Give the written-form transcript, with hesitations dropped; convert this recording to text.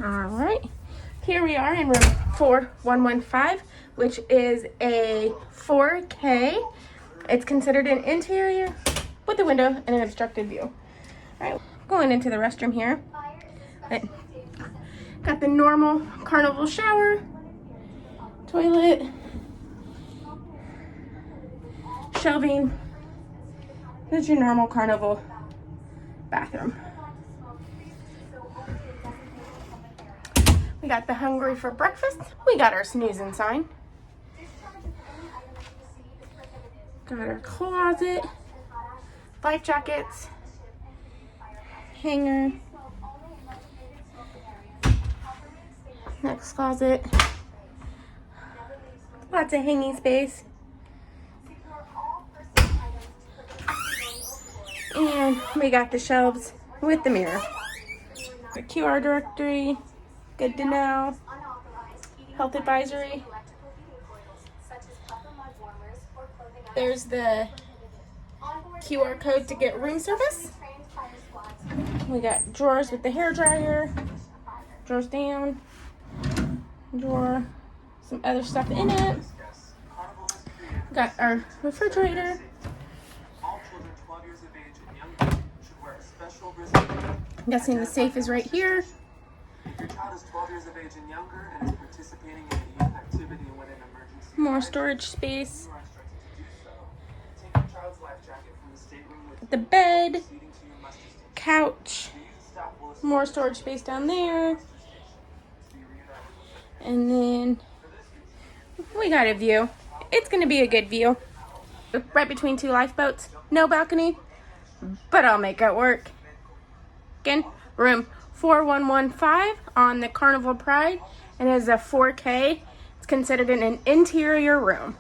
All right, here we are in room 4115, which is a 4K. It's considered an interior with a window and an obstructed view. All right, going into the restroom here. Got the normal Carnival shower, toilet, shelving. That's your normal Carnival bathroom. We got the hungry for breakfast. We got our snoozing sign. Got our closet, life jackets, hanger, next closet, lots of hanging space. And we got the shelves with the mirror. The QR directory, good to know, health advisory. There's the QR code to get room service. We got drawers with the hair dryer, drawers down, drawer, some other stuff in it. Got our refrigerator. I'm guessing the safe is right here. If your child is 12 years of age and younger and is participating in a youth activity when an emergency, More storage space. you are instructed to do so. Take your child's life jacket from the stateroom with The bed, proceeding to your muster station. couch, The youth staff will assist more storage space down there. And then we got a view. It's gonna be a good view. Right between two lifeboats. No balcony, but I'll make it work. Again, room 4115 on the Carnival Pride, and it is a 4K. It's considered an interior room.